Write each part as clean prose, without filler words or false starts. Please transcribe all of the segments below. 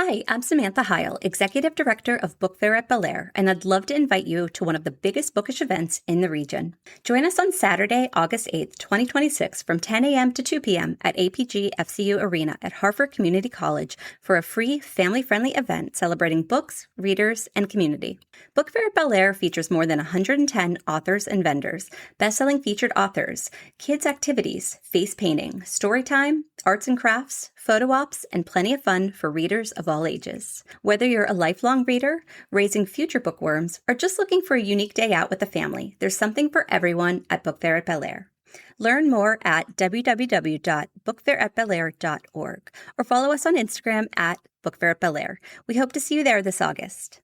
Hi, I'm Samantha Heil, Executive Director of Book Fair at Bel Air, and I'd love to invite you to one of the biggest bookish events in the region. Join us on Saturday, August 8th, 2026 from 10 a.m. to 2 p.m. at APG FCU Arena at Hartford Community College for a free, family-friendly event celebrating books, readers, and community. Book Fair at Bel Air features more than 110 authors and vendors, best-selling featured authors, kids' activities, face painting, story time, arts and crafts, photo ops, and plenty of fun for readers of all ages. Whether you're a lifelong reader, raising future bookworms, or just looking for a unique day out with the family, there's something for everyone at Book Fair at Bel Air. Learn more at www.bookfairatbelair.org or follow us on Instagram at Book Fair at Bel Air. We hope to see you there this August.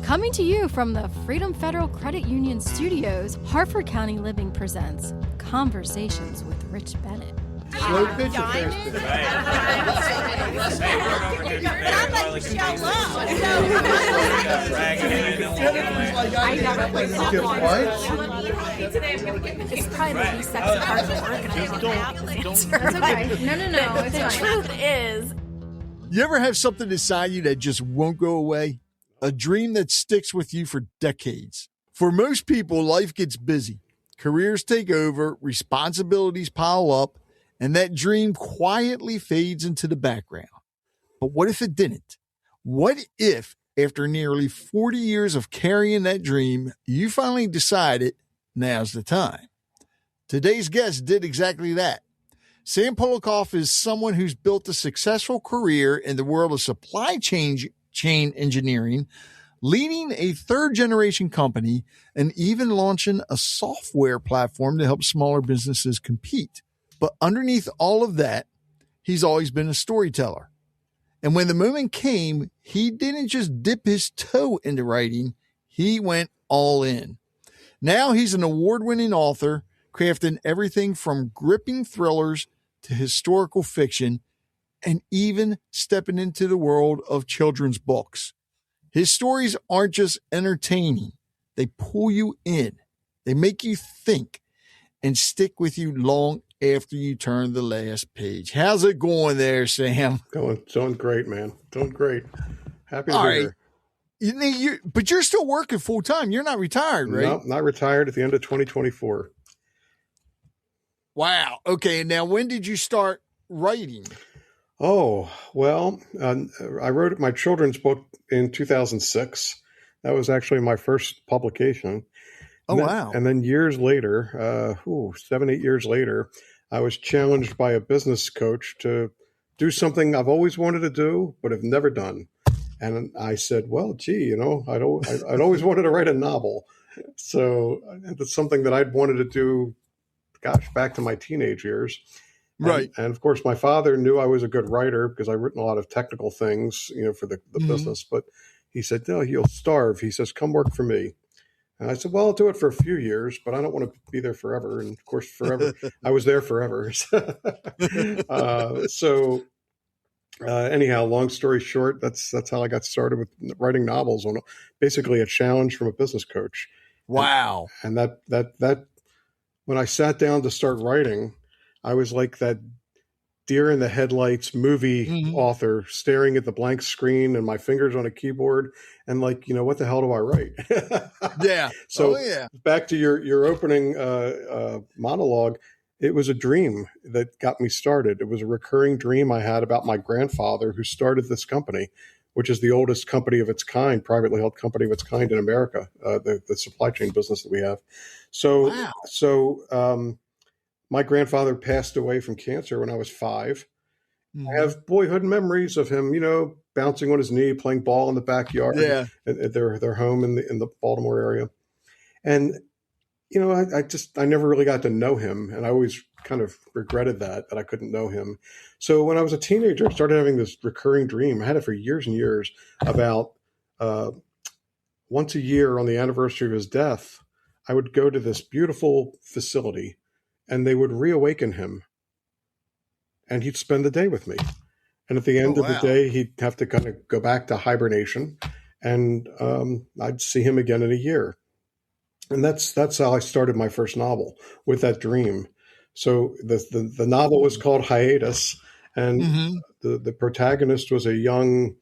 Coming to you from the Freedom Federal Credit Union Studios, Hartford County Living presents Conversations with Rich Bennett. Slow pitch affairs. I never played softball. It's probably the least sexy part of organizing. It's okay. No. It's the truth is. You ever have something inside you that just won't go away? A dream that sticks with you for decades. For most people, life gets busy. Careers take over, responsibilities pile up, and that dream quietly fades into the background. But what if it didn't? What if, after nearly 40 years of carrying that dream, you finally decided now's the time? Today's guest did exactly that. Sam Polakoff is someone who's built a successful career in the world of supply chain engineering, leading a third-generation company, and even launching a software platform to help smaller businesses compete. But underneath all of that, he's always been a storyteller. And when the moment came, he didn't just dip his toe into writing, he went all in. Now he's an award-winning author, crafting everything from gripping thrillers to historical fiction, and even stepping into the world of children's books. His stories aren't just entertaining. They pull you in. They make you think and stick with you long after you turn the last page. How's it going there, Sam? Doing great, man. Doing great. Happy to be here. But you're still working full time. You're not retired, right? No, not retired at the end of 2024. Wow. Okay. Now, when did you start writing? Oh, well, I wrote my children's book in 2006. That was actually my first publication. Oh, wow. And then years later, 7-8 years later, I was challenged by a business coach to do something I've always wanted to do, but have never done. And I said, well, gee, I'd always wanted to write a novel. So it's something that I'd wanted to do, back to my teenage years. Right. And of course, my father knew I was a good writer because I'd written a lot of technical things, for the business. But he said, no, you'll starve. He says, come work for me. And I said, well, I'll do it for a few years, but I don't want to be there forever. And of course, forever, I was there forever. Anyhow, long story short, that's how I got started with writing novels on basically a challenge from a business coach. Wow. And that when I sat down to start writing, I was like that deer in the headlights movie author staring at the blank screen and my fingers on a keyboard and like, what the hell do I write? Yeah. So back to your opening monologue, it was a dream that got me started. It was a recurring dream I had about my grandfather who started this company, which is the oldest company of its kind, privately held company of its kind in America, the supply chain business that we have. My grandfather passed away from cancer when I was 5. I have boyhood memories of him, bouncing on his knee, playing ball in the backyard at their home in the Baltimore area. And, I never really got to know him. And I always kind of regretted that I couldn't know him. So when I was a teenager, I started having this recurring dream. I had it for years and years about once a year on the anniversary of his death, I would go to this beautiful facility and they would reawaken him and he'd spend the day with me. And at the end of the day, he'd have to kind of go back to hibernation and I'd see him again in a year. And that's how I started my first novel, with that dream. So the novel was called Hiatus. And the protagonist was a young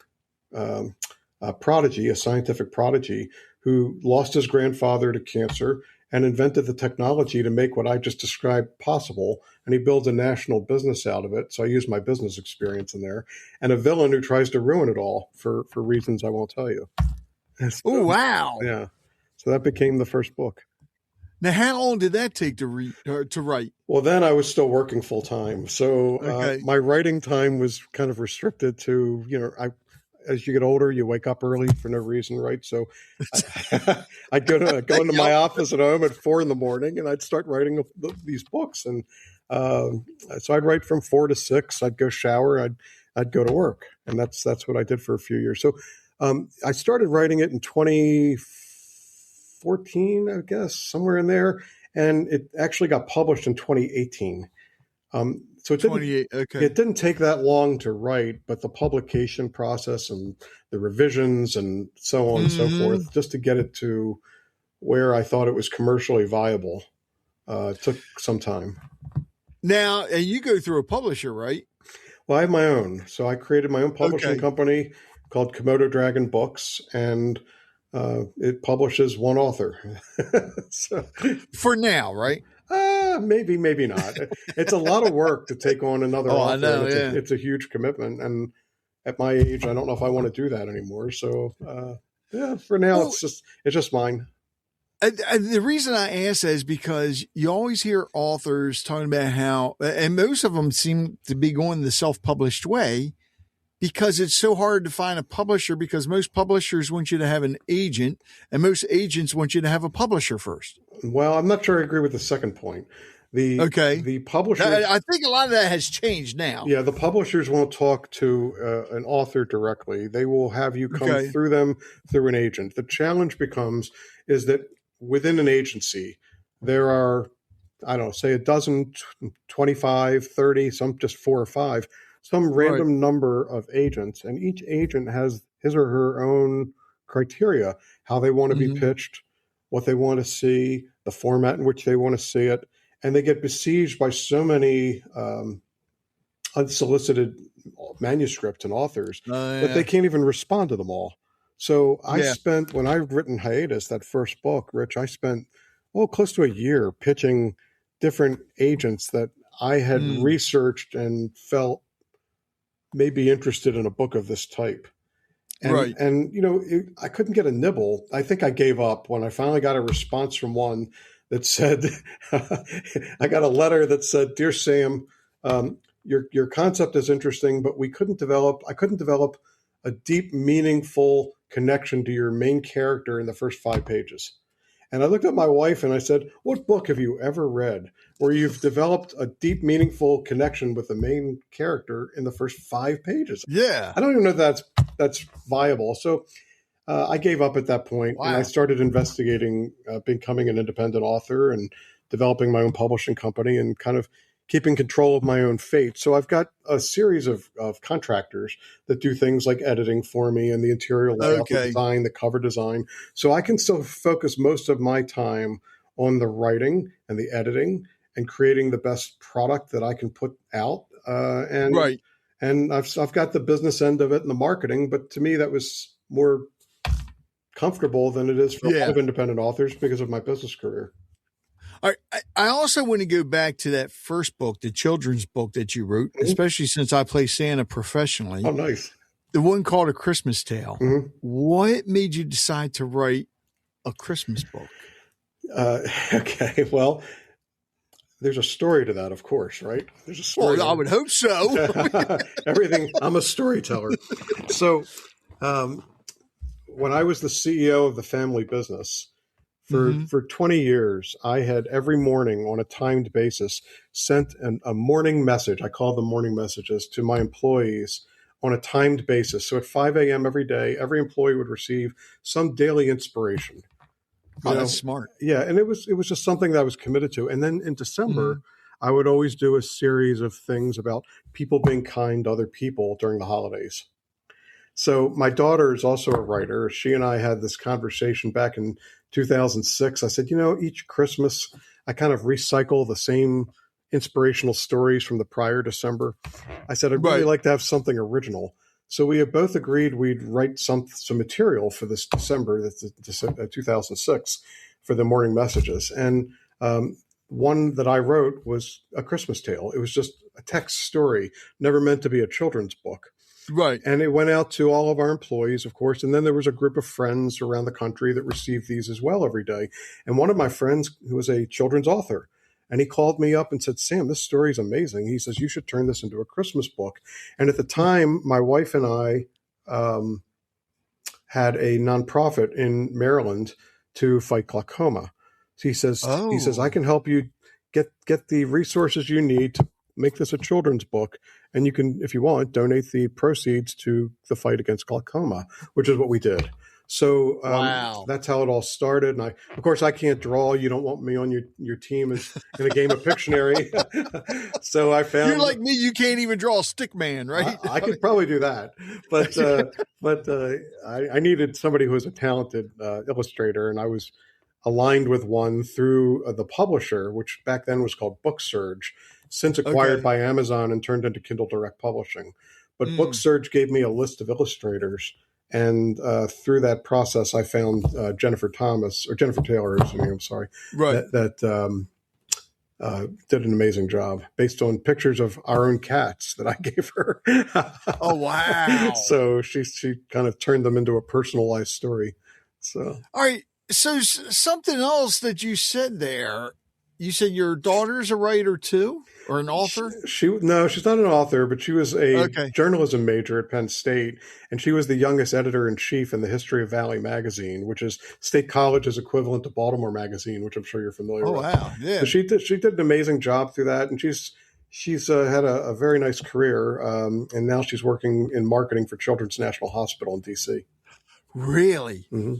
prodigy, a scientific prodigy, who lost his grandfather to cancer and invented the technology to make what I just described possible. And he builds a national business out of it. So I use my business experience in there. And a villain who tries to ruin it all for reasons I won't tell you. So, oh, wow. Yeah. So that became the first book. Now, how long did that take to write? Well, then I was still working full time. So my writing time was kind of restricted to, as you get older, you wake up early for no reason, right? So I'd go into my office at home at 4 a.m. and I'd start writing these books. And so I'd write from 4 to 6. I'd go shower. I'd go to work, and that's what I did for a few years. So I started writing it in 2014, I guess, somewhere in there, and it actually got published in 2018. So it didn't take that long to write, but the publication process and the revisions and so on and so forth, just to get it to where I thought it was commercially viable, took some time. Now, you go through a publisher, right? Well, I have my own. So I created my own publishing company called Komodo Dragon Books, and it publishes one author. So, for now, right? Maybe, maybe not. It's a lot of work to take on another author. I know, it's a huge commitment. And at my age, I don't know if I want to do that anymore. So, for now, it's just mine. The reason I ask that is because you always hear authors talking about how, and most of them seem to be going the self-published way, because it's so hard to find a publisher, because most publishers want you to have an agent and most agents want you to have a publisher first. Well, I'm not sure I agree with the second point. The publishers, I think a lot of that has changed now. Yeah, the publishers won't talk to an author directly. They will have you come through them through an agent. The challenge is that within an agency, there are, I don't know, say a dozen, 25, 30, some just 4 or 5, some random number of agents, and each agent has his or her own criteria, how they want to be pitched, what they want to see, the format in which they want to see it. And they get besieged by so many unsolicited manuscripts and authors that they can't even respond to them all. So when I've written Hiatus, that first book, Rich, I spent close to a year pitching different agents that I had researched and felt may be interested in a book of this type. And, I couldn't get a nibble. I think I gave up when I finally got a response from one that said, I got a letter that said, "Dear Sam, your concept is interesting, but I couldn't develop a deep, meaningful connection to your main character in the first 5 pages." And I looked at my wife and I said, "What book have you ever read where you've developed a deep, meaningful connection with the main character in the first 5 pages?" Yeah. I don't even know if that's viable. So I gave up at that point, and I started investigating becoming an independent author and developing my own publishing company and kind of keeping control of my own fate. So I've got a series of contractors that do things like editing for me and the interior layout, the design, the cover design. So I can still focus most of my time on the writing and the editing and creating the best product that I can put out. And I've got the business end of it and the marketing, but to me that was more comfortable than it is for a lot of independent authors because of my business career. All right. I also want to go back to that first book, the children's book that you wrote, especially since I play Santa professionally. Oh, nice. The one called A Christmas Tale. What made you decide to write a Christmas book? Okay. Well, there's a story to that, of course, right? There's a story. Well, I would hope so. Everything. I'm a storyteller. So, when I was the CEO of the family business, for 20 years, I had every morning on a timed basis sent a morning message. I call them morning messages to my employees on a timed basis. So at 5 a.m. every day, every employee would receive some daily inspiration. That's smart. Yeah. And it was just something that I was committed to. And then in December, I would always do a series of things about people being kind to other people during the holidays. So my daughter is also a writer. She and I had this conversation back in 2006. I said, each Christmas I kind of recycle the same inspirational stories from the prior December. I said, I'd really like to have something original. So we had both agreed we'd write some material for this December, that's 2006, for the morning messages. And one that I wrote was A Christmas Tale. It was just a text story, never meant to be a children's book. Right. And it went out to all of our employees, of course. And then there was a group of friends around the country that received these as well every day. And one of my friends, who was a children's author, and he called me up and said, Sam, this story is amazing. He says, you should turn this into a Christmas book. And at the time, my wife and I had a nonprofit in Maryland to fight glaucoma. So he says, I can help you get the resources you need to make this a children's book. And you can, if you want, donate the proceeds to the fight against glaucoma, which is what we did. So that's how it all started. And of course, I can't draw. You don't want me on your team in a game of Pictionary. So I found, you're like me. You can't even draw a stick man, right? I could probably do that, but I needed somebody who was a talented illustrator, and I was aligned with one through the publisher, which back then was called BookSurge, since acquired by Amazon and turned into Kindle Direct Publishing. But BookSurge gave me a list of illustrators. And through that process, I found Jennifer Taylor is her name, I'm sorry, that did an amazing job based on pictures of our own cats that I gave her. Oh, wow. So she kind of turned them into a personalized story. So, all right. So something else that you said there, you said your daughter's a writer too, or an author? No, she's not an author, but she was a journalism major at Penn State, and she was the youngest editor-in-chief in the history of Valley Magazine, which is State College's equivalent to Baltimore Magazine, which I'm sure you're familiar with. Oh, wow. Yeah. So she did an amazing job through that, and she's had a very nice career, and now she's working in marketing for Children's National Hospital in D.C. Really? Mm-hmm.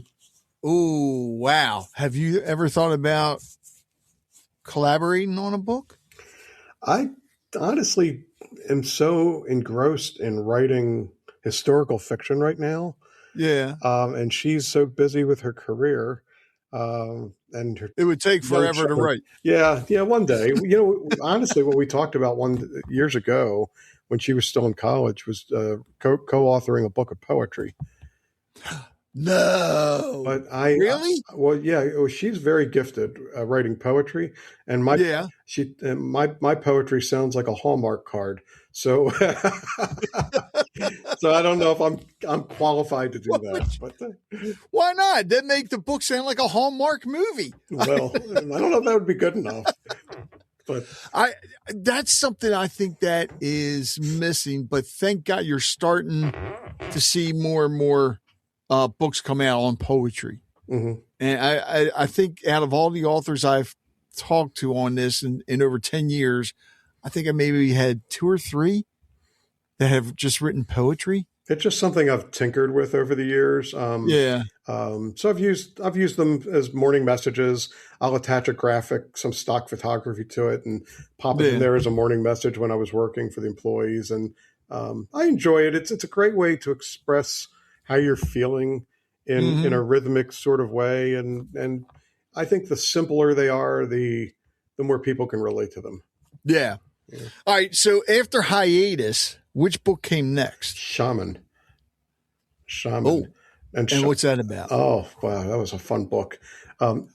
Oh, wow. Have you ever thought about collaborating on a book? I honestly am so engrossed in writing historical fiction right now. Yeah. And she's so busy with her career. And it would take forever to write. Yeah. Yeah. One day, honestly, what we talked about years ago when she was still in college was co-authoring a book of poetry. No, but really? She's very gifted writing poetry, and my poetry sounds like a Hallmark card. So, so I don't know if I'm qualified to do that. But why not? That make the book sound like a Hallmark movie. Well, I don't know if that would be good enough. But that's something I think that is missing. But thank God you're starting to see more and more books come out on poetry. Mm-hmm. And I think out of all the authors I've talked to on this in over 10 years, I think I maybe had 2 or 3 that have just written poetry. It's just something I've tinkered with over the years. So I've used them as morning messages. I'll attach a graphic, some stock photography to it, and pop it in there as a morning message when I was working for the employees. And I enjoy it. It's a great way to express how you're feeling in a rhythmic sort of way. And I think the simpler they are, the more people can relate to them. Yeah. All right. So after Hiatus, which book came next? Shaman. Oh, and what's that about? Oh, wow. That was a fun book.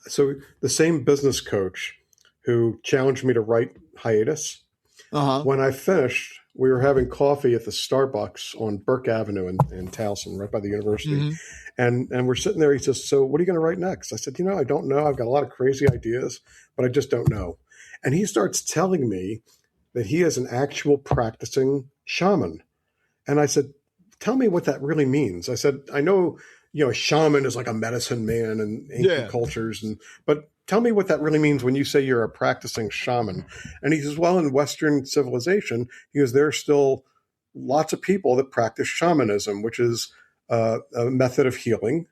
So the same business coach who challenged me to write Hiatus, when I finished, we were having coffee at the Starbucks on Burke Avenue in Towson, right by the university. And we're sitting there. He says, so what are you going to write next? I said, I don't know. I've got a lot of crazy ideas, but I just don't know. And he starts telling me that he is an actual practicing shaman. And I said, tell me what that really means. I said, I know, a shaman is like a medicine man in ancient cultures, but tell me what that really means when you say you're a practicing shaman. And he says, well, in Western civilization, there are still lots of people that practice shamanism, which is a method of healing,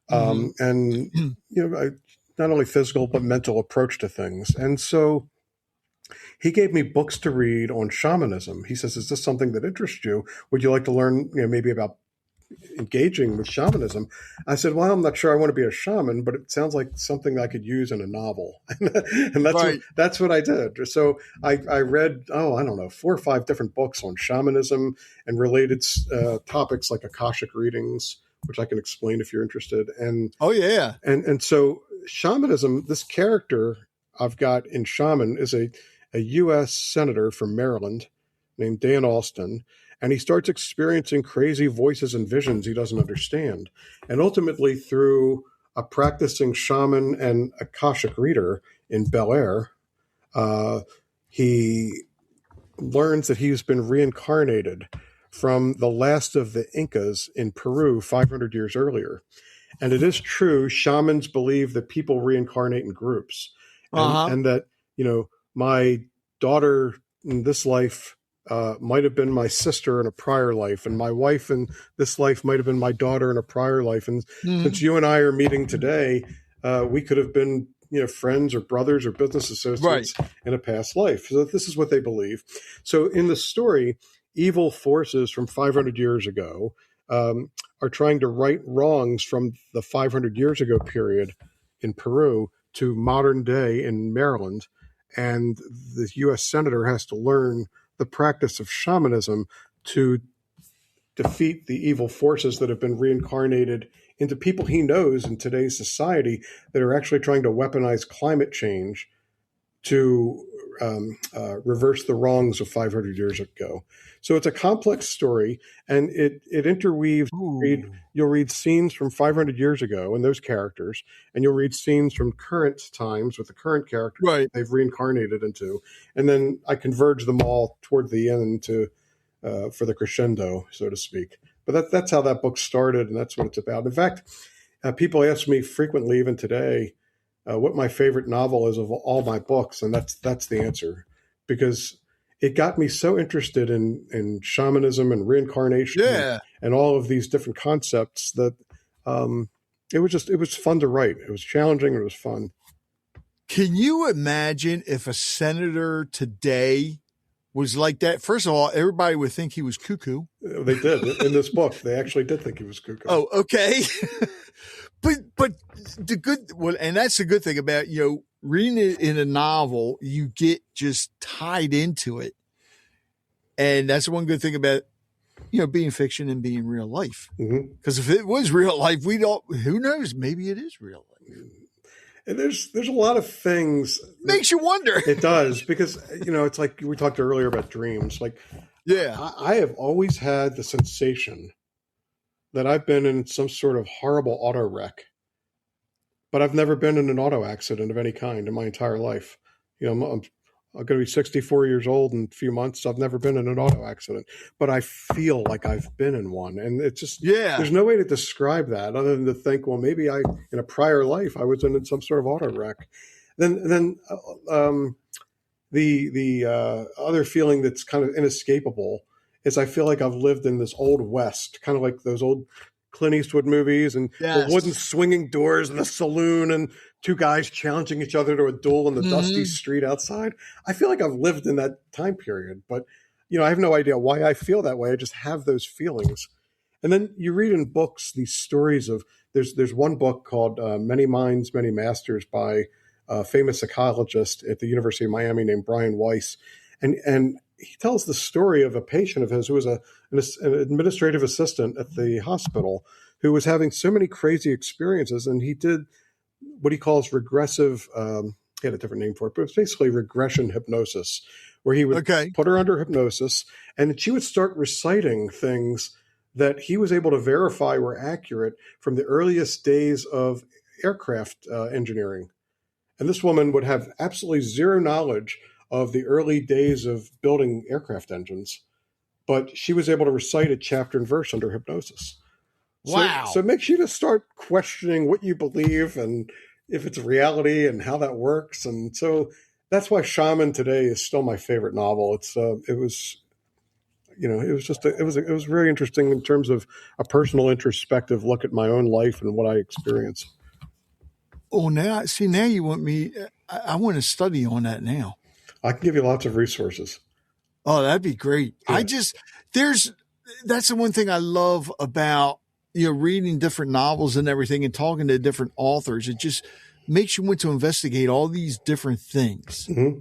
and not only physical but mental approach to things. And so he gave me books to read on shamanism. He says, is this something that interests you? Would you like to learn, maybe about engaging with shamanism, I said, well, I'm not sure I want to be a shaman, but it sounds like something I could use in a novel. And that's what I did. So I read, I don't know, 4 or 5 different books on shamanism and related topics like Akashic readings, which I can explain if you're interested. And and so shamanism, this character I've got in Shaman is a U.S. senator from Maryland named Dan Alston, and he starts experiencing crazy voices and visions he doesn't understand. And ultimately, through a practicing shaman and Akashic reader in Bel Air, he learns that he's been reincarnated from the last of the Incas in Peru 500 years earlier. And it is true, shamans believe that people reincarnate in groups. And that, my daughter in this life might have been my sister in a prior life, and my wife in this life might have been my daughter in a prior life. And since you and I are meeting today, we could have been, friends or brothers or business associates in a past life. So this is what they believe. So in the story, evil forces from 500 years ago are trying to right wrongs from the 500 years ago period in Peru to modern day in Maryland. And the U.S. senator has to learn the practice of shamanism to defeat the evil forces that have been reincarnated into people he knows in today's society that are actually trying to weaponize climate change to reverse the wrongs of 500 years ago. So it's a complex story, and it interweaves. You'll read scenes from 500 years ago and those characters, and you'll read scenes from current times with the current characters they've reincarnated into, and then I converge them all toward the end for the crescendo, so to speak. But that's how that book started, and that's what it's about. In fact, people ask me frequently, even today, what my favorite novel is of all my books, and that's the answer, because it got me so interested in shamanism and reincarnation and all of these different concepts that it was fun to write. It was challenging and it was fun. Can you imagine if a senator today was like that? First of all, everybody would think he was cuckoo. They did. In this book, they actually did think he was cuckoo. Oh, okay. But and that's the good thing about, reading it in a novel, you get just tied into it. And that's one good thing about, being fiction and being real life. Because if it was real life, who knows? Maybe it is real life. And there's a lot of things. Makes you wonder. It does, because, it's like we talked earlier about dreams. Like, I have always had the sensation that I've been in some sort of horrible auto wreck, but I've never been in an auto accident of any kind in my entire life. I'm going to be 64 years old in a few months. I've never been in an auto accident, but I feel like I've been in one. And it's just, there's no way to describe that other than to think, well, maybe in a prior life, I was in some sort of auto wreck. Then the other feeling that's kind of inescapable is I feel like I've lived in this old West, kind of like those old Clint Eastwood movies, and the wooden swinging doors in the saloon and 2 guys challenging each other to a duel in the dusty street outside. I feel like I've lived in that time period, but I have no idea why I feel that way. I just have those feelings. And then you read in books these stories of there's one book called Many Minds, Many Masters by a famous psychologist at the University of Miami named Brian Weiss, and he tells the story of a patient of his who was an administrative assistant at the hospital who was having so many crazy experiences. And he did what he calls regressive, he had a different name for it, but it's basically regression hypnosis, where he would put her under hypnosis and she would start reciting things that he was able to verify were accurate from the earliest days of aircraft engineering. And this woman would have absolutely zero knowledge of the early days of building aircraft engines, but she was able to recite a chapter and verse under hypnosis. Wow. So it makes you to start questioning what you believe and if it's reality and how that works. And so that's why Shaman today is still my favorite novel. It was very interesting in terms of a personal introspective look at my own life and what I experience. Oh, now you want me, I want to study on that now. I can give you lots of resources. Oh, that'd be great. Yeah. That's the one thing I love about reading different novels and everything and talking to different authors, it just makes you want to investigate all these different things. Mm-hmm.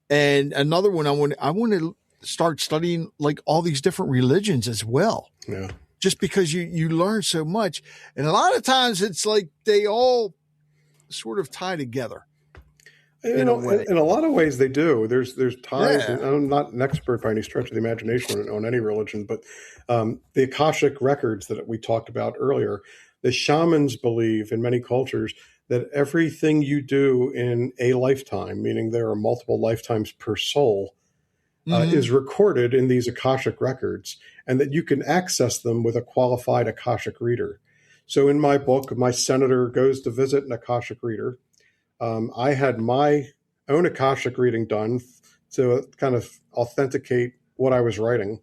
And another one, I want to start studying like all these different religions as well. Yeah. Just because you learn so much. And a lot of times it's like they all sort of tie together. In a lot of ways they do. There's ties. Yeah. And I'm not an expert by any stretch of the imagination on any religion, but the Akashic Records that we talked about earlier, the shamans believe in many cultures that everything you do in a lifetime, meaning there are multiple lifetimes per soul, is recorded in these Akashic Records, and that you can access them with a qualified Akashic reader. So in my book, my senator goes to visit an Akashic reader. I had my own Akashic reading done to kind of authenticate what I was writing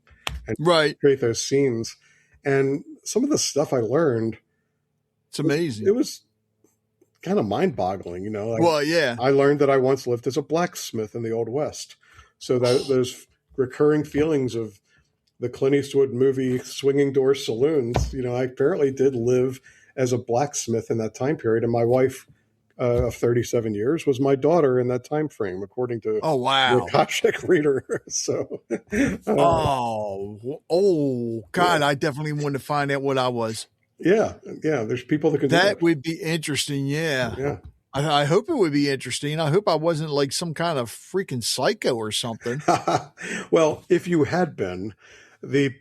and create those scenes. And some of the stuff I learned, it's amazing. It was kind of mind-boggling, I learned that I once lived as a blacksmith in the Old West. So that those recurring feelings of the Clint Eastwood movie Swinging Door Saloons, I apparently did live as a blacksmith in that time period. And my wife of 37 years was my daughter in that time frame, according to the Akashic reader. So, God, I definitely want to find out what I was. Yeah. There's people that could do that. That would be interesting. Yeah. Yeah. I hope it would be interesting. I hope I wasn't like some kind of freaking psycho or something. Well, if you had been, the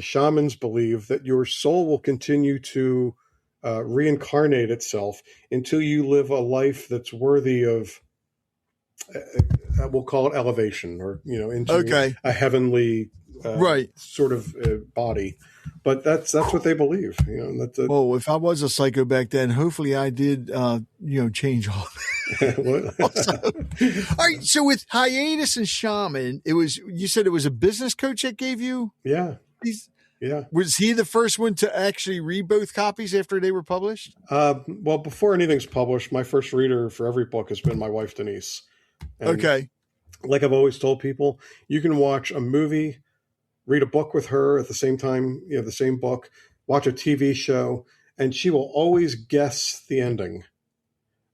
shamans believe that your soul will continue to reincarnate itself until you live a life that's worthy of, we'll call it elevation, or, into a heavenly sort of body. But that's what they believe. If I was a psycho back then, hopefully I did, change all that. All right. So with Hiatus and Shaman, you said it was a business coach that gave you? Yeah. Yeah. Was he the first one to actually read both copies after they were published? Well, before anything's published, my first reader for every book has been my wife, Denise. And like I've always told people, you can watch a movie, read a book with her at the same time, the same book, watch a TV show, and she will always guess the ending,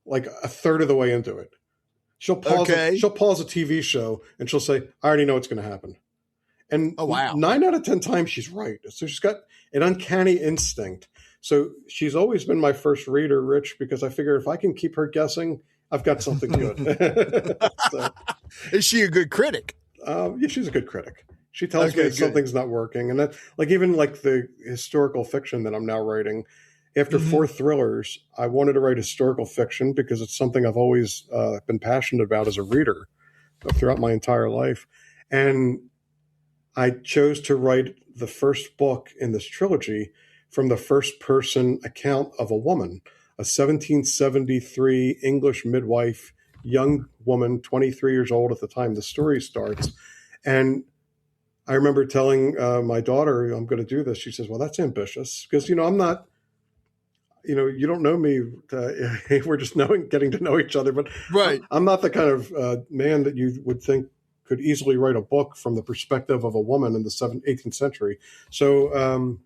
like a third of the way into it. She'll pause a TV show and she'll say, I already know what's going to happen. And 9 out of 10 times she's right. So she's got an uncanny instinct. So she's always been my first reader, Rich, because I figure if I can keep her guessing, I've got something good. Is she a good critic? Yeah, she's a good critic. She tells me that something's not working. And that, even the historical fiction that I'm now writing, after 4 thrillers, I wanted to write historical fiction because it's something I've always been passionate about as a reader throughout my entire life. And I chose to write the first book in this trilogy from the first person account of a woman, a 1773 English midwife, young woman, 23 years old at the time the story starts. And I remember telling my daughter, I'm going to do this. She says, well, that's ambitious because, I'm not, you don't know me. We're just getting to know each other. But I'm not the kind of man that you would think could easily write a book from the perspective of a woman in the 18th century. So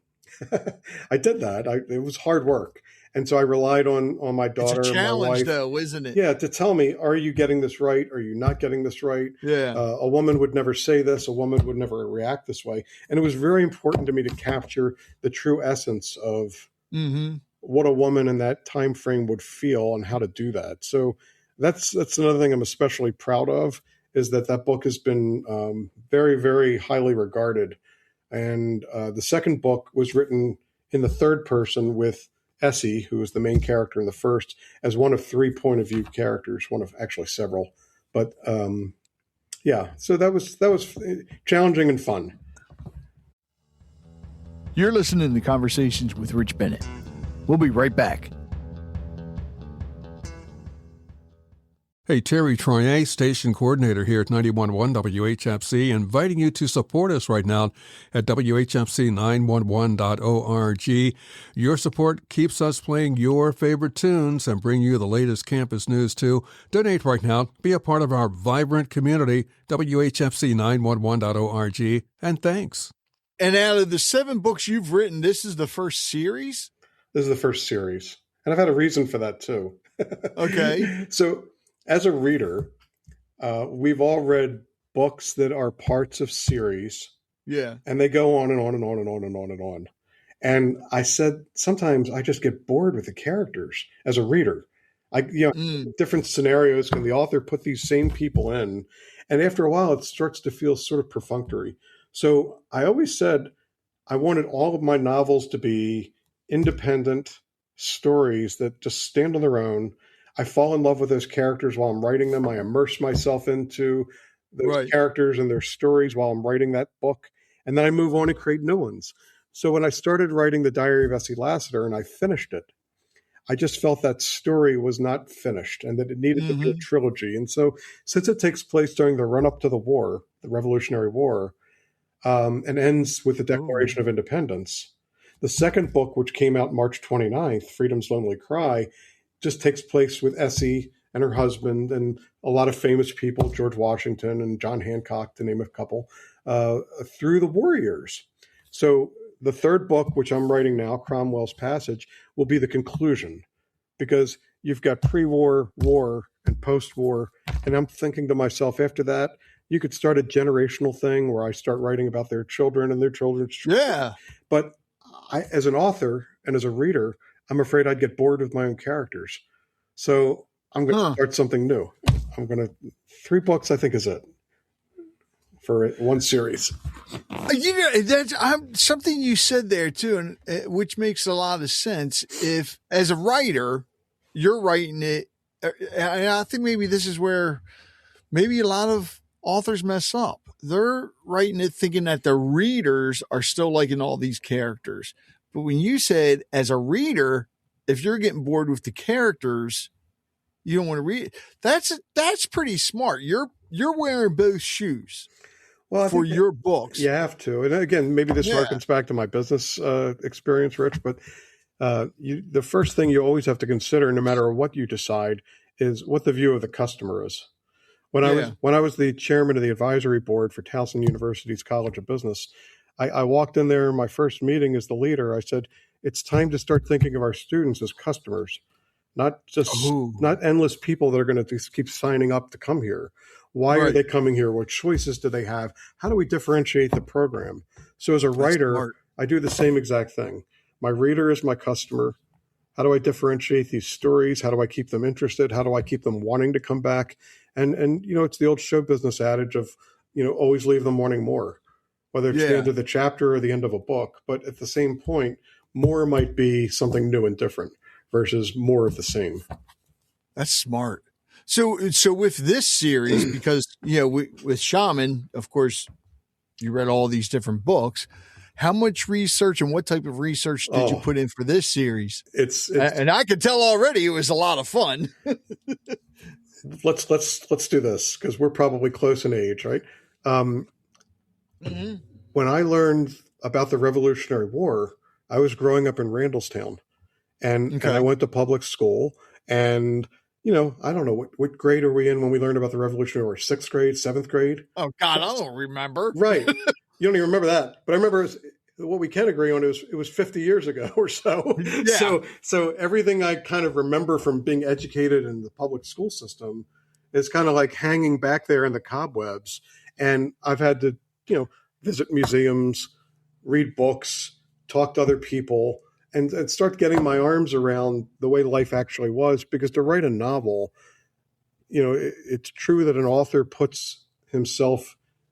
I did that. It was hard work. And so I relied on my daughter. It's a challenge, my wife, though, isn't it? Yeah, to tell me, are you getting this right? Are you not getting this right? Yeah. A woman would never say this. A woman would never react this way. And it was very important to me to capture the true essence of what a woman in that time frame would feel and how to do that. So that's another thing I'm especially proud of, is that book has been very, very highly regarded. And the second book was written in the third person with Essie, who was the main character in the first, as one of 3 point of view characters, one of actually several. But so that was challenging and fun. You're listening to Conversations with Rich Bennett. We'll be right back. Hey, Terry Troyer, station coordinator here at 91.1 WHFC, inviting you to support us right now at WHFC911.org. Your support keeps us playing your favorite tunes and bring you the latest campus news too. Donate right now. Be a part of our vibrant community, WHFC911.org. And thanks. And out of the 7 books you've written, this is the first series? This is the first series. And I've had a reason for that too. Okay. So as a reader, we've all read books that are parts of series. Yeah. And they go on and on and on and on and on and on. And I said, sometimes I just get bored with the characters as a reader. Different scenarios, can the author put these same people in? And after a while, it starts to feel sort of perfunctory. So I always said I wanted all of my novels to be independent stories that just stand on their own. I fall in love with those characters while I'm writing them. I immerse myself into those characters and their stories while I'm writing that book. And then I move on and create new ones. So when I started writing the Diary of Essie Lassiter and I finished it, I just felt that story was not finished and that it needed to be a trilogy. And so since it takes place during the run-up to the war, the Revolutionary War, and ends with the Declaration of Independence, the second book, which came out March 29th, Freedom's Lonely Cry, just takes place with Essie and her husband and a lot of famous people, George Washington and John Hancock, to name a couple, through the war years. So the third book, which I'm writing now, Cromwell's Passage, will be the conclusion, because you've got pre-war, war, and post-war. And I'm thinking to myself, after that, you could start a generational thing where I start writing about their children and their children's children. Yeah. But I, as an author and as a reader, I'm afraid I'd get bored with my own characters. So I'm going to start something new. 3 books, I think, is it for one series. That's something you said there too, and which makes a lot of sense. If as a writer, you're writing it, and I think maybe this is where maybe a lot of authors mess up. They're writing it thinking that the readers are still liking all these characters. But when you said as a reader, if you're getting bored with the characters, you don't want to read. That's pretty smart. You're wearing both shoes. Well, for your books. You have to. And again, maybe this harkens back to my business experience, Rich, but the first thing you always have to consider, no matter what you decide, is what the view of the customer is. When I was the chairman of the advisory board for Towson University's College of Business, I walked in there in my first meeting as the leader. I said, it's time to start thinking of our students as customers, not endless people that are going to just keep signing up to come here. Why are they coming here? What choices do they have? How do we differentiate the program? So as a writer, I do the same exact thing. My reader is my customer. How do I differentiate these stories? How do I keep them interested? How do I keep them wanting to come back? And it's the old show business adage of, always leave them wanting more, whether it's the end of the chapter or the end of a book. But at the same point, more might be something new and different versus more of the same. That's smart. So with this series, because, with Shaman, of course, you read all these different books. How much research and what type of research did you put in for this series? It's and I could tell already it was a lot of fun. Let's do this because we're probably close in age, right? When I learned about the Revolutionary War, I was growing up in Randallstown, and I went to public school, and I don't know what grade are we in when we learned about the Revolutionary War? 6th grade, 7th grade? Oh God, I don't remember. Right, you don't even remember that, but I remember what we can agree on is it was 50 years ago or so. Yeah. So everything I kind of remember from being educated in the public school system is kind of like hanging back there in the cobwebs. And I've had to, visit museums, read books, talk to other people, and start getting my arms around the way life actually was. Because to write a novel, it's true that an author puts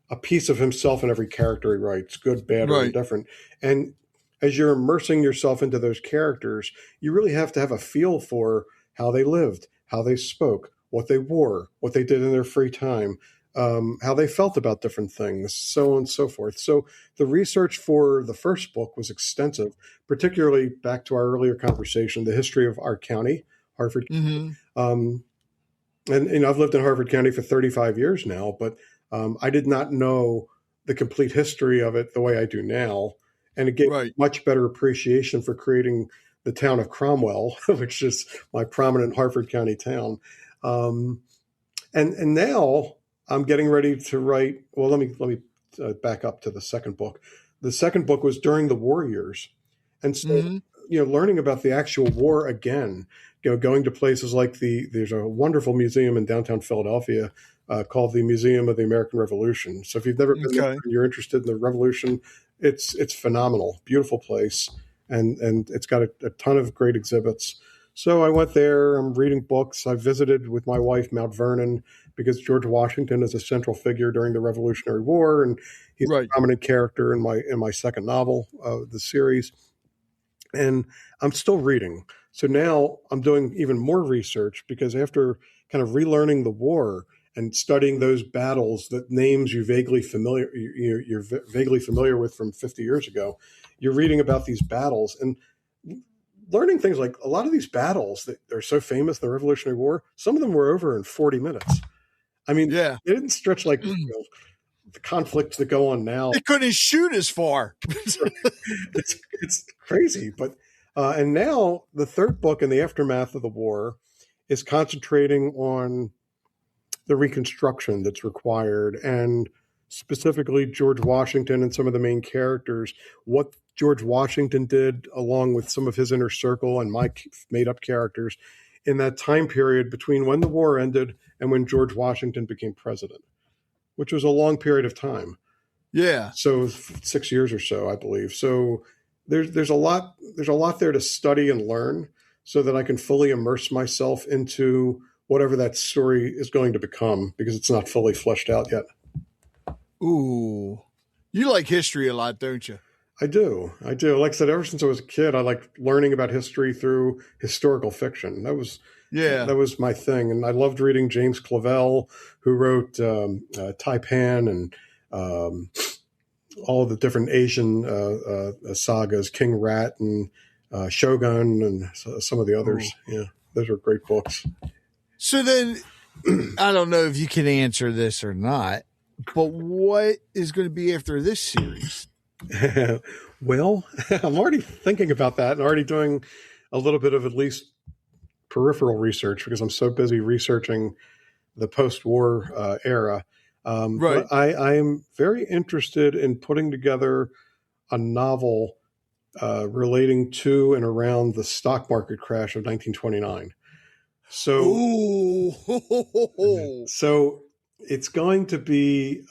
a piece of himself in every character he writes, good, bad, or indifferent. And as you're immersing yourself into those characters, you really have to have a feel for how they lived, how they spoke, what they wore, what they did in their free time, how they felt about different things, so on and so forth. So the research for the first book was extensive, particularly back to our earlier conversation, the history of our county, Harford. And I've lived in Harford County for 35 years now, but I did not know the complete history of it the way I do now. And it gave much better appreciation for creating the town of Cromwell, which is my prominent Harford County town. And now I'm getting ready to write. Well, let me back up to the second book. the second book was during the war years. And so, learning about the actual war again, going to places like there's a wonderful museum in downtown Philadelphia called the Museum of the American Revolution. So if you've never been there and you're interested in the Revolution, it's phenomenal, beautiful place. And it's got a ton of great exhibits. So I went there. I'm reading books. I visited with my wife Mount Vernon because George Washington is a central figure during the Revolutionary War, and he's a prominent character in my second novel of the series. And I'm still reading. So now I'm doing even more research because after kind of relearning the war and studying those battles, that names you're vaguely familiar with from 50 years ago, you're reading about these battles and learning things like a lot of these battles that are so famous in the Revolutionary War, some of them were over in 40 minutes. I mean, they didn't stretch like the conflicts that go on now. They couldn't shoot as far. it's crazy. But and now the third book in the aftermath of the war is concentrating on the reconstruction that's required, and specifically George Washington and some of the main characters, what George Washington did along with some of his inner circle and my made-up characters in that time period between when the war ended and when George Washington became president, which was a long period of time. Yeah. So 6 years or so, I believe. So there's a lot there to study and learn so that I can fully immerse myself into whatever that story is going to become, because it's not fully fleshed out yet. Ooh. You like history a lot, don't you? I do. Like I said, ever since I was a kid, I liked learning about history through historical fiction. That was my thing. And I loved reading James Clavell, who wrote Taipan and all of the different Asian sagas, King Rat and Shogun and some of the others. Ooh. Yeah, those are great books. So then, I don't know if you can answer this or not, but what is going to be after this series? Well, I'm already thinking about that and already doing a little bit of at least peripheral research because I'm so busy researching the post-war era. But I am very interested in putting together a novel relating to and around the stock market crash of 1929. So it's going to be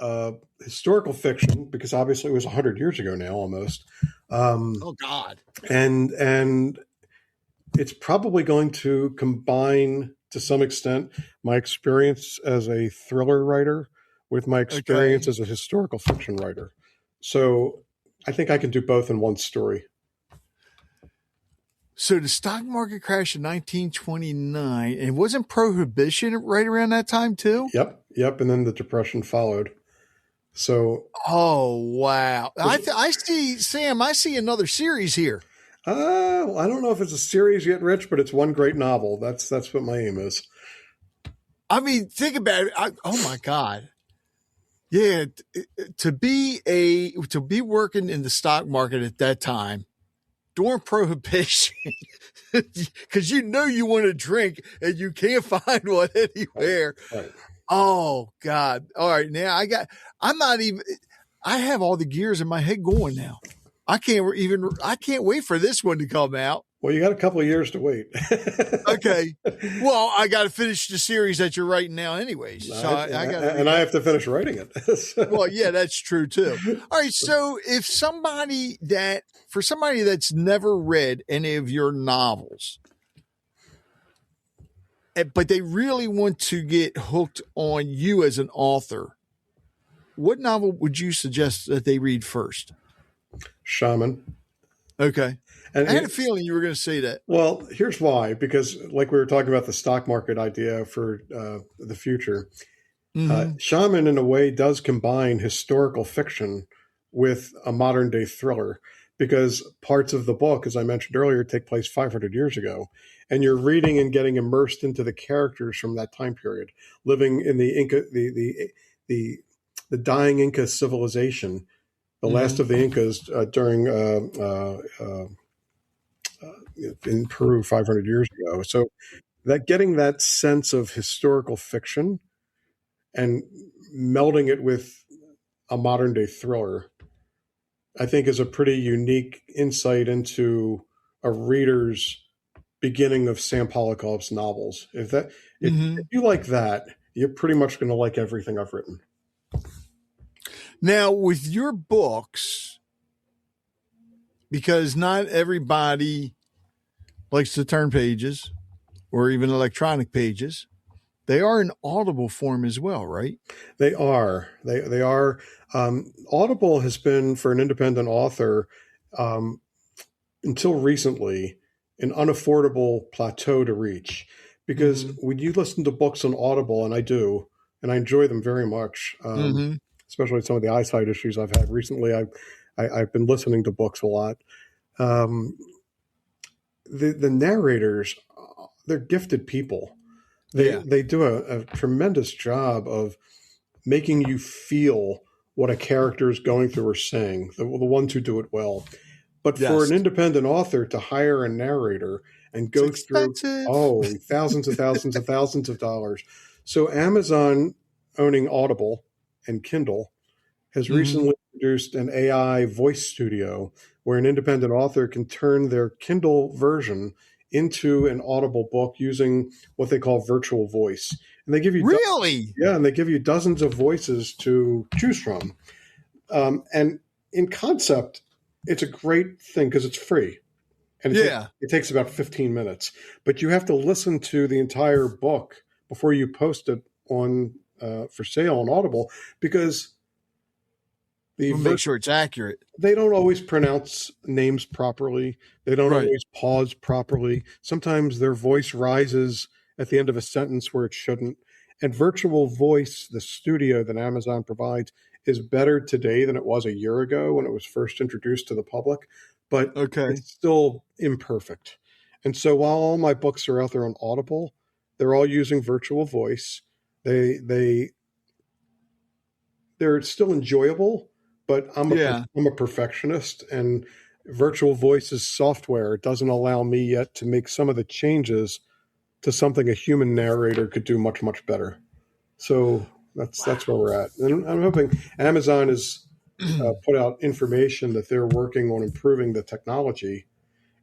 historical fiction because obviously it was 100 years ago now, almost. Oh God! And it's probably going to combine to some extent my experience as a thriller writer with my experience as a historical fiction writer. So I think I can do both in one story. So the stock market crash in 1929, and wasn't prohibition right around that time too? Yep. And then the Depression followed. So. Oh, wow. I see, Sam, I see another series here. I don't know if it's a series yet, Rich, but it's one great novel. That's what my aim is. I mean, think about it. Oh my God. Yeah. To be working in the stock market at that time, during prohibition, because you want to drink and you can't find one anywhere. Right. Oh God. All right. Now I have all the gears in my head going now. I can't wait for this one to come out. Well, you got a couple of years to wait. Okay. Well, I got to finish the series that you're writing now anyways. So I have to finish writing it. Well, yeah, that's true too. All right. So if for somebody that's never read any of your novels, but they really want to get hooked on you as an author, what novel would you suggest that they read first? Shaman. Okay. And I had a feeling you were going to say that. Well, here's why. Because like we were talking about the stock market idea for the future, Shaman in a way does combine historical fiction with a modern day thriller, because parts of the book, as I mentioned earlier, take place 500 years ago. And you're reading and getting immersed into the characters from that time period, living in the Inca, the dying Inca civilization, the last of the Incas during in Peru 500 years ago. So that getting that sense of historical fiction and melding it with a modern day thriller I think is a pretty unique insight into a reader's beginning of Sam Polakoff's novels. If you like that, you're pretty much going to like everything I've written. Now, with your books, because not everybody likes to turn pages or even electronic pages, they are in Audible form as well, right? They are. They are. Audible has been, for an independent author, until recently, an unaffordable plateau to reach. Because when you listen to books on Audible, and I do, and I enjoy them very much, especially some of the eyesight issues I've had recently, I've been listening to books a lot. The narrators, they're gifted people. They do a tremendous job of making you feel what a character is going through or saying, the ones who do it well. But for an independent author to hire a narrator and go through, thousands and thousands and thousands of dollars. So Amazon, owning Audible and Kindle, has recently introduced an AI voice studio where an independent author can turn their Kindle version into an Audible book using what they call virtual voice. And they give you and they give you dozens of voices to choose from. And in concept, it's a great thing because it's free. And it takes about 15 minutes. But you have to listen to the entire book before you post it on for sale on Audible, because make sure it's accurate. They don't always pronounce names properly. They don't always pause properly. Sometimes their voice rises at the end of a sentence where it shouldn't. And virtual voice, the studio that Amazon provides, is better today than it was a year ago when it was first introduced to the public. But it's still imperfect. And so while all my books are out there on Audible, they're all using virtual voice. They're still enjoyable, but I'm a perfectionist, and virtual voice is software. It doesn't allow me yet to make some of the changes to something a human narrator could do much, much better. So that's where we're at. And I'm hoping Amazon has put out information that they're working on improving the technology,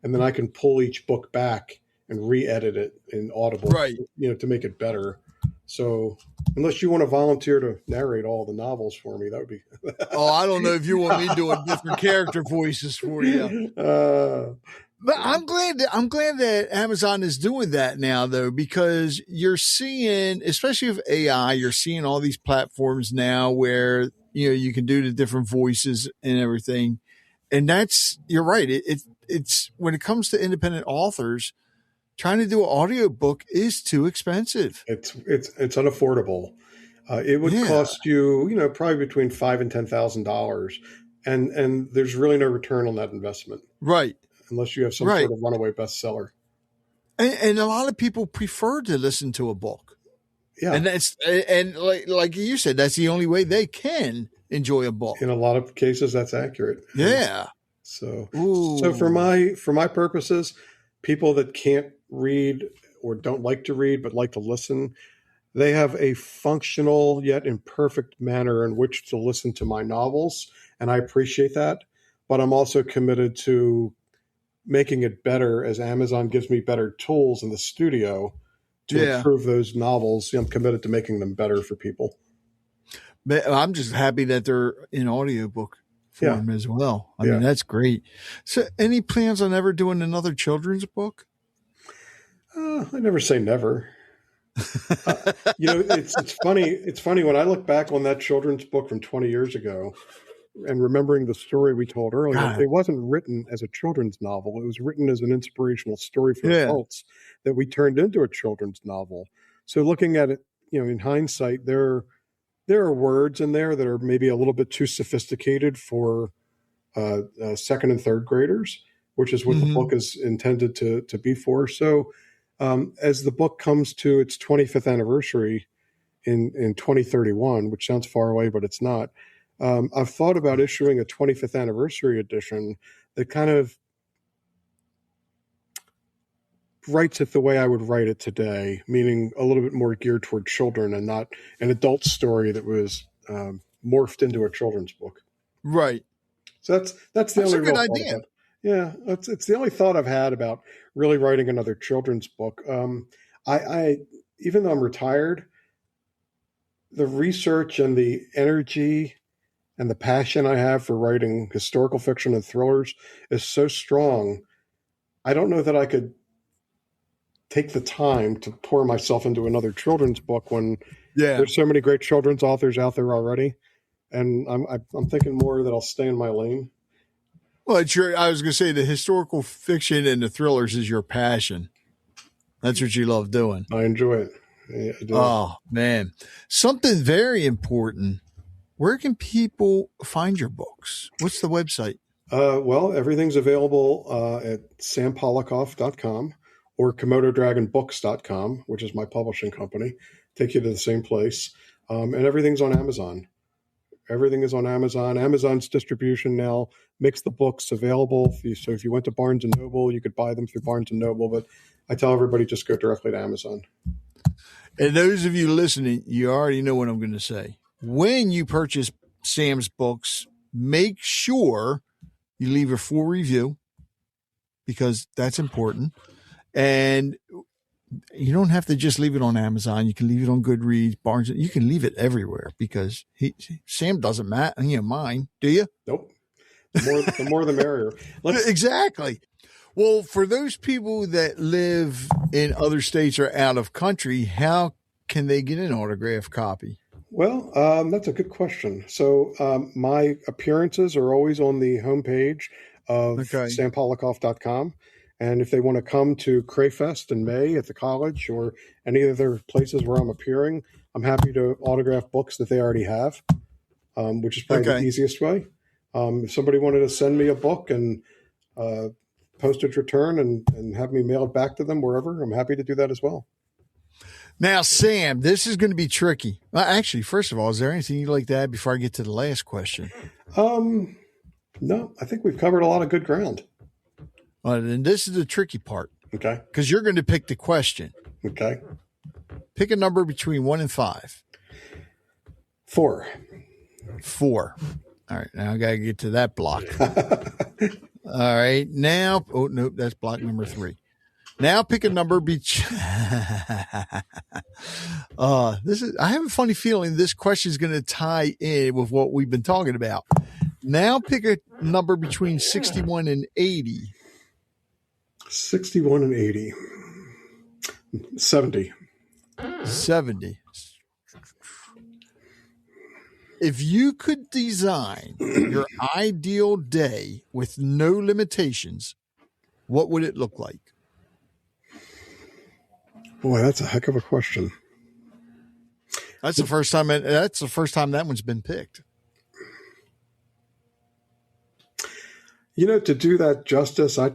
and then I can pull each book back and re-edit it in Audible, to make it better. So unless you want to volunteer to narrate all the novels for me, that would be. I don't know if you want me doing different character voices for you. But I'm glad that Amazon is doing that now, though, because you're seeing, especially with AI, you're seeing all these platforms now where you can do the different voices and everything, and you're right. It's when it comes to independent authors, trying to do an audiobook is too expensive. It's unaffordable. It would cost you, probably between $5,000 and $10,000, and there's really no return on that investment, right? Unless you have some sort of runaway bestseller. And a lot of people prefer to listen to a book. Yeah, and like you said, that's the only way they can enjoy a book. In a lot of cases, that's accurate. Yeah. So for my purposes, people that can't read or don't like to read but like to listen, they have a functional yet imperfect manner in which to listen to my novels, and I appreciate that. But I'm also committed to making it better as Amazon gives me better tools in the studio to improve those novels. I'm committed to making them better for people. But I'm just happy that they're in audiobook form as well. I mean, that's great. So any plans on ever doing another children's book? I never say never. It's funny. It's funny when I look back on that children's book from 20 years ago and remembering the story we told earlier. It wasn't written as a children's novel. It was written as an inspirational story for adults that we turned into a children's novel. So looking at it, in hindsight, there are words in there that are maybe a little bit too sophisticated for second and third graders, which is what the book is intended to be for. So as the book comes to its 25th anniversary in 2031, which sounds far away, but it's not, I've thought about issuing a 25th anniversary edition that kind of writes it the way I would write it today, meaning a little bit more geared toward children and not an adult story that was morphed into a children's book. Right. So that's the only a good real thought idea. I've had. Yeah, it's the only thought I've had about really writing another children's book. I even though I'm retired, the research and the energy and the passion I have for writing historical fiction and thrillers is so strong. I don't know that I could take the time to pour myself into another children's book when there's so many great children's authors out there already. And I'm thinking more that I'll stay in my lane. Well, I was going to say the historical fiction and the thrillers is your passion. That's what you love doing. I enjoy it. Yeah, I do. Oh, man. Something very important. Where can people find your books? What's the website? Well, everything's available at sampolakoff.com or komododragonbooks.com, which is my publishing company. Take you to the same place. And everything's on Amazon. Everything is on Amazon. Amazon's distribution now makes the books available. So if you went to Barnes & Noble, you could buy them through Barnes & Noble. But I tell everybody just go directly to Amazon. And those of you listening, you already know what I'm going to say. When you purchase Sam's books, make sure you leave a full review because that's important. And you don't have to just leave it on Amazon. You can leave it on Goodreads, Barnes. You can leave it everywhere because Sam doesn't mind, do you? Nope. The more the merrier. Exactly. Well, for those people that live in other states or out of country, how can they get an autographed copy? Well, that's a good question. So my appearances are always on the homepage of sampolakoff.com. And if they want to come to Crayfest in May at the college or any other places where I'm appearing, I'm happy to autograph books that they already have, which is probably the easiest way. If somebody wanted to send me a book and postage return and have me mail it back to them wherever, I'm happy to do that as well. Now, Sam, this is going to be tricky. Well, actually, first of all, is there anything you'd like to add before I get to the last question? No, I think we've covered a lot of good ground. And this is the tricky part. Okay. Because you're going to pick the question. Okay. Pick a number between 1 and 5. 4. 4. All right. Now I got to get to that block. All right. Now, oh, nope, that's block number 3. Now pick a number between. I have a funny feeling this question is going to tie in with what we've been talking about. Now pick a number between 61 and 80. 61 and 80. 70. 70. If you could design your ideal day with no limitations, what would it look like? Boy, that's a heck of a question. That's the first time that one's been picked. You know, to do that justice, I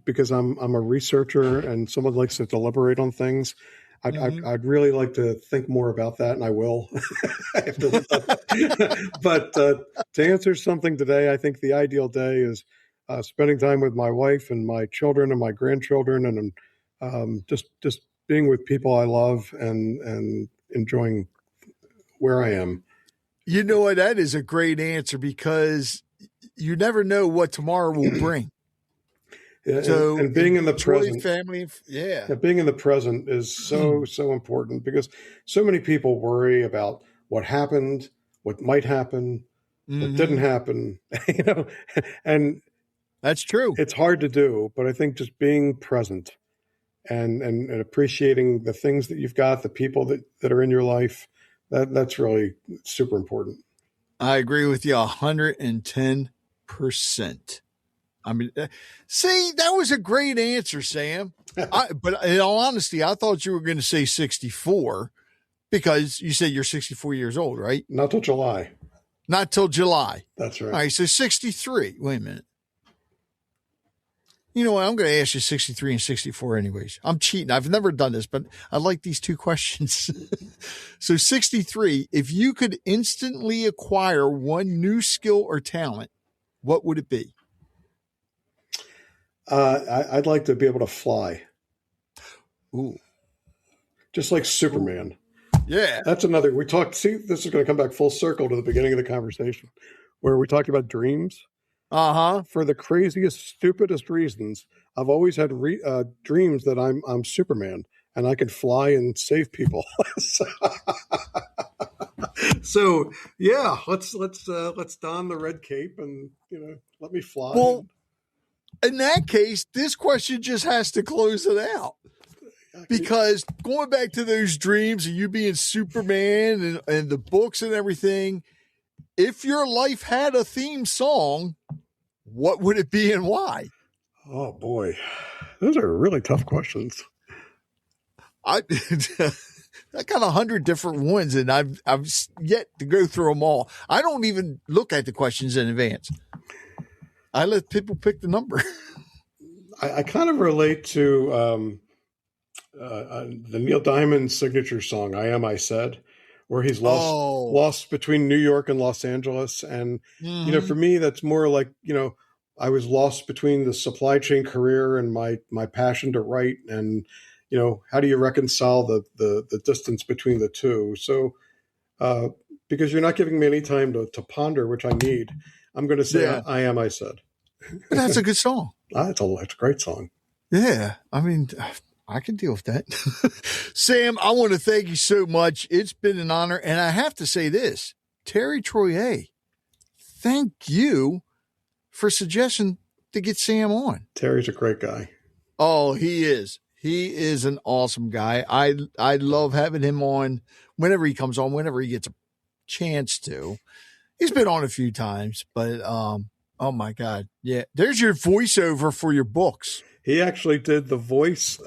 because I'm a researcher and someone likes to deliberate on things. I'd really like to think more about that, and I will. But to answer something today, I think the ideal day is spending time with my wife and my children and my grandchildren, and just being with people I love and enjoying where I am. You know what? That is a great answer because you never know what tomorrow will bring. Yeah, so and being in the present, family, being in the present is so important because so many people worry about what happened, what might happen, what didn't happen, and that's true. It's hard to do, but I think just being present and appreciating the things that you've got, the people that are in your life, that's really super important. I agree with you 110%. I mean, see, that was a great answer, Sam. But in all honesty, I thought you were going to say 64 because you said you're 64 years old, right? Not till July. Not till July. That's right. All right, so 63. Wait a minute. You know what? I'm going to ask you 63 and 64 anyways. I'm cheating. I've never done this, but I like these two questions. So 63, if you could instantly acquire one new skill or talent, what would it be? I'd like to be able to fly. Ooh. Just like Superman. Yeah. That's another, this is going to come back full circle to the beginning of the conversation where we talked about dreams. For the craziest, stupidest reasons, I've always had dreams that I'm Superman and I can fly and save people. So yeah, let's don the red cape and let me fly. Well, in that case, this question just has to close it out. Because going back to those dreams and you being Superman and the books and everything, if your life had a theme song, what would it be and why? Oh boy, those are really tough questions. I got 100 different ones, and I've yet to go through them all. I don't even look at the questions in advance. I let people pick the number. I kind of relate to the Neil Diamond signature song, "I Am, I Said," where he's lost between New York and Los Angeles. And, for me, that's more like, I was lost between the supply chain career and my passion to write. And, how do you reconcile the distance between the two? So, because you're not giving me any time to ponder, which I need, I'm going to say, "I Am, I Said." But that's a good song. It's a great song. Yeah. I mean, I can deal with that. Sam, I want to thank you so much. It's been an honor. And I have to say this, Terry Troyer, thank you for suggesting to get Sam on. Terry's a great guy. Oh, he is. He is an awesome guy. I love having him on whenever he comes on, whenever he gets a chance to. He's been on a few times, but oh my God. Yeah. There's your voiceover for your books. He actually did the voice.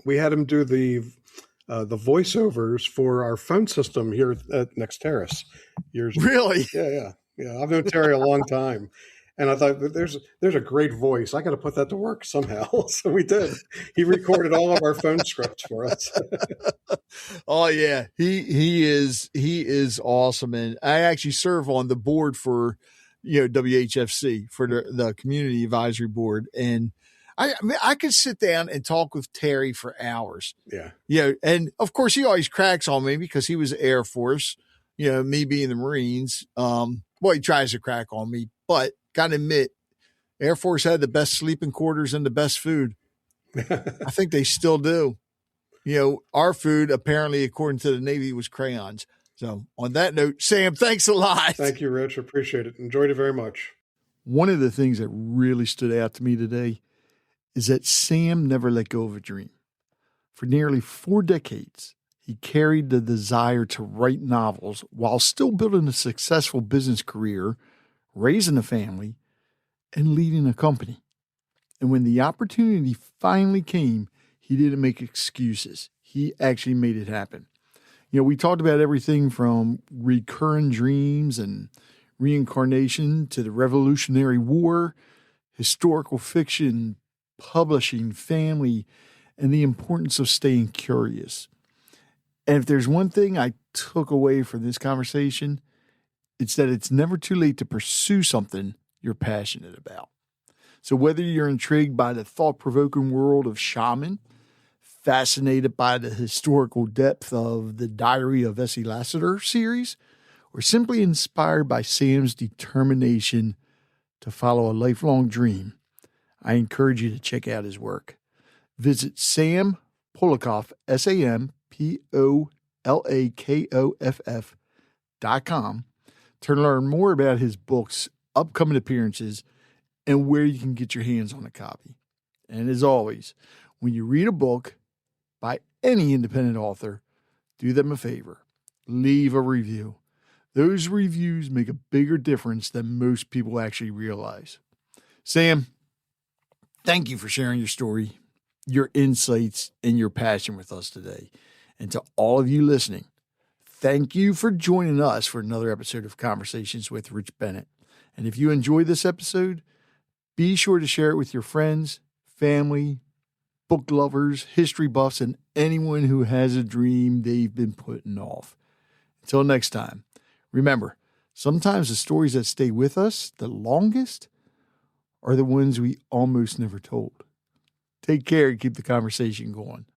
We had him do the voiceovers for our phone system here at Next Terrace. Really? Yeah. I've known Terry a long time, and I thought there's a great voice. I got to put that to work somehow. So we did. He recorded all of our phone scripts for us. Oh yeah, he is awesome, and I actually serve on the board for WHFC for the Community Advisory Board, and I mean, I could sit down and talk with Terry for hours. Yeah. And of course he always cracks on me because he was Air Force, me being the Marines. Well, he tries to crack on me, but gotta admit, Air Force had the best sleeping quarters and the best food. I think they still do. Our food, apparently, according to the Navy, was crayons. So on that note, Sam, thanks a lot. Thank you, Rich. Appreciate it. Enjoyed it very much. One of the things that really stood out to me today is that Sam never let go of a dream. For nearly 4 decades, he carried the desire to write novels while still building a successful business career, raising a family, and leading a company. And when the opportunity finally came, he didn't make excuses. He actually made it happen. We talked about everything from recurring dreams and reincarnation to the Revolutionary War, historical fiction, publishing, family, and the importance of staying curious. And if there's one thing I took away from this conversation, it's that it's never too late to pursue something you're passionate about. So whether you're intrigued by the thought-provoking world of Shaman, fascinated by the historical depth of the Diary of Essie Lassiter series, or simply inspired by Sam's determination to follow a lifelong dream, I encourage you to check out his work. Visit Sam Polakoff, SamPolakoff.com to learn more about his books, upcoming appearances, and where you can get your hands on a copy. And as always, when you read a book by any independent author, do them a favor. Leave a review. Those reviews make a bigger difference than most people actually realize. Sam, thank you for sharing your story, your insights, and your passion with us today. And to all of you listening, thank you for joining us for another episode of Conversations with Rich Bennett. And if you enjoyed this episode, be sure to share it with your friends, family, book lovers, history buffs, and anyone who has a dream they've been putting off. Until next time, remember, sometimes the stories that stay with us the longest are the ones we almost never told. Take care and keep the conversation going.